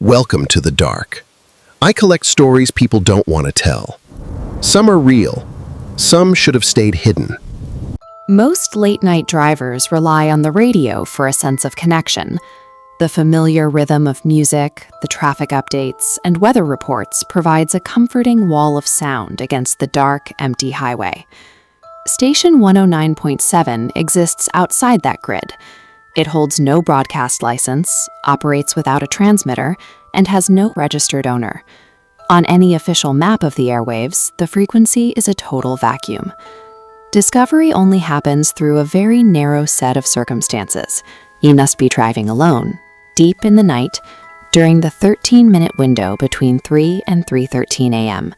Welcome to the dark. I collect stories people don't want to tell. Some are real. Some should have stayed hidden. Most late-night drivers rely on the radio for a sense of connection. The familiar rhythm of music, the traffic updates, and weather reports provides a comforting wall of sound against the dark, empty highway. Station 109.7 exists outside that grid. It holds no broadcast license, operates without a transmitter, and has no registered owner. On any official map of the airwaves, the frequency is a total vacuum. Discovery only happens through a very narrow set of circumstances. You must be driving alone, deep in the night, during the 13-minute window between 3 and 3:13 a.m.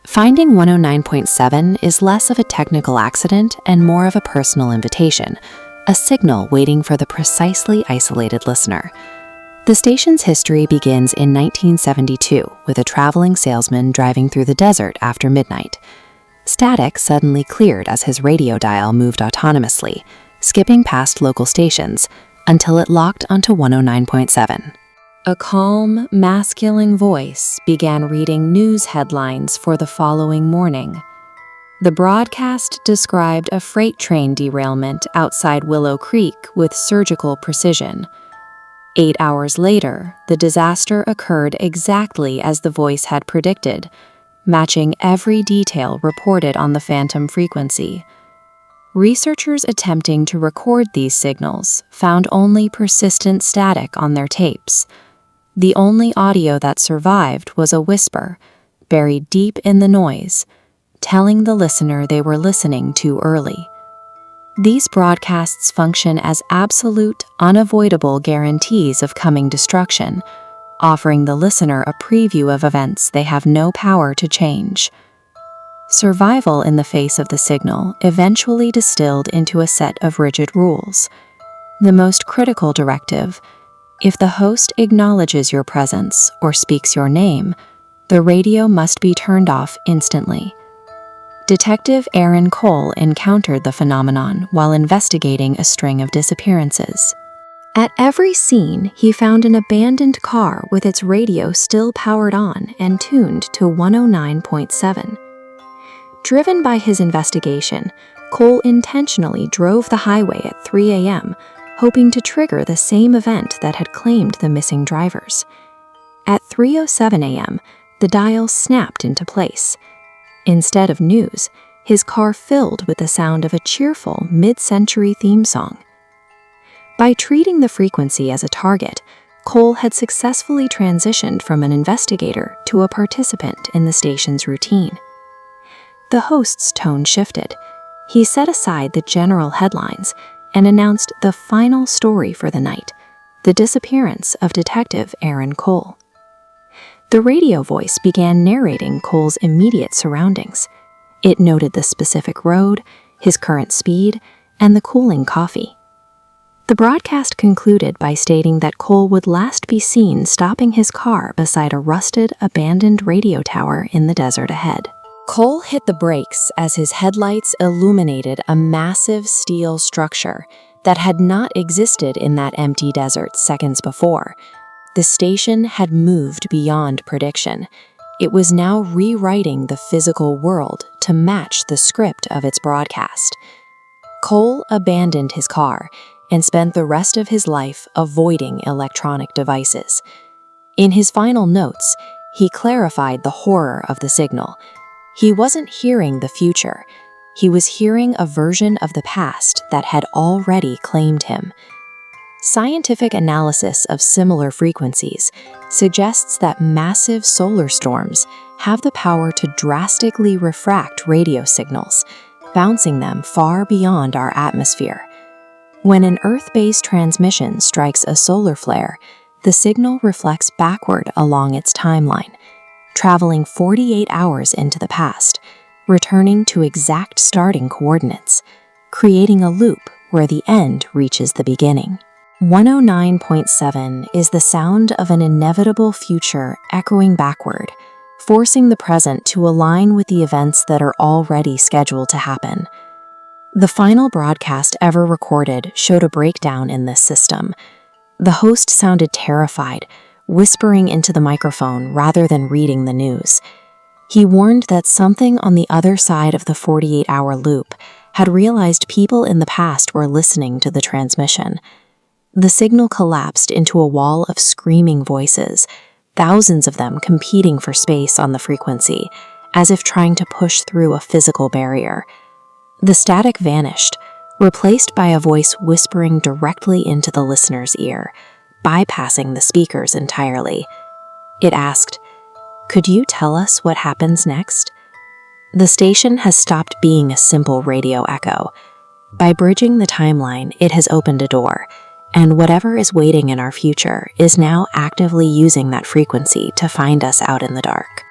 Finding 109.7 is less of a technical accident and more of a personal invitation, a signal waiting for the precisely isolated listener. The station's history begins in 1972 with a traveling salesman driving through the desert after midnight. Static suddenly cleared as his radio dial moved autonomously, skipping past local stations until it locked onto 109.7. A calm, masculine voice began reading news headlines for the following morning. The broadcast described a freight train derailment outside Willow Creek with surgical precision. 8 hours later, the disaster occurred exactly as the voice had predicted, matching every detail reported on the phantom frequency. Researchers attempting to record these signals found only persistent static on their tapes. The only audio that survived was a whisper, buried deep in the noise, telling the listener they were listening too early. These broadcasts function as absolute, unavoidable guarantees of coming destruction, offering the listener a preview of events they have no power to change. Survival in the face of the signal eventually distilled into a set of rigid rules. The most critical directive: if the host acknowledges your presence or speaks your name, the radio must be turned off instantly. Detective Aaron Cole encountered the phenomenon while investigating a string of disappearances. At every scene, he found an abandoned car with its radio still powered on and tuned to 109.7. Driven by his investigation, Cole intentionally drove the highway at 3 a.m., hoping to trigger the same event that had claimed the missing drivers. At 3:07 a.m., the dial snapped into place. Instead of news, his car filled with the sound of a cheerful mid-century theme song. By treating the frequency as a target, Cole had successfully transitioned from an investigator to a participant in the station's routine. The host's tone shifted. He set aside the general headlines and announced the final story for the night: the disappearance of Detective Aaron Cole. The radio voice began narrating Cole's immediate surroundings. It noted the specific road, his current speed, and the cooling coffee. The broadcast concluded by stating that Cole would last be seen stopping his car beside a rusted, abandoned radio tower in the desert ahead. Cole hit the brakes as his headlights illuminated a massive steel structure that had not existed in that empty desert seconds before. The station had moved beyond prediction. It was now rewriting the physical world to match the script of its broadcast. Cole abandoned his car and spent the rest of his life avoiding electronic devices. In his final notes, he clarified the horror of the signal. He wasn't hearing the future. He was hearing a version of the past that had already claimed him. Scientific analysis of similar frequencies suggests that massive solar storms have the power to drastically refract radio signals, bouncing them far beyond our atmosphere. When an Earth-based transmission strikes a solar flare, the signal reflects backward along its timeline, traveling 48 hours into the past, returning to exact starting coordinates, creating a loop where the end reaches the beginning. 109.7 is the sound of an inevitable future echoing backward, forcing the present to align with the events that are already scheduled to happen. The final broadcast ever recorded showed a breakdown in this system. The host sounded terrified, whispering into the microphone rather than reading the news. He warned that something on the other side of the 48-hour loop had realized people in the past were listening to the transmission. The signal collapsed into a wall of screaming voices, thousands of them competing for space on the frequency, as if trying to push through a physical barrier. The static vanished, replaced by a voice whispering directly into the listener's ear, bypassing the speakers entirely. It asked, "Could you tell us what happens next?" The station has stopped being a simple radio echo. By bridging the timeline, it has opened a door, and whatever is waiting in our future is now actively using that frequency to find us out in the dark.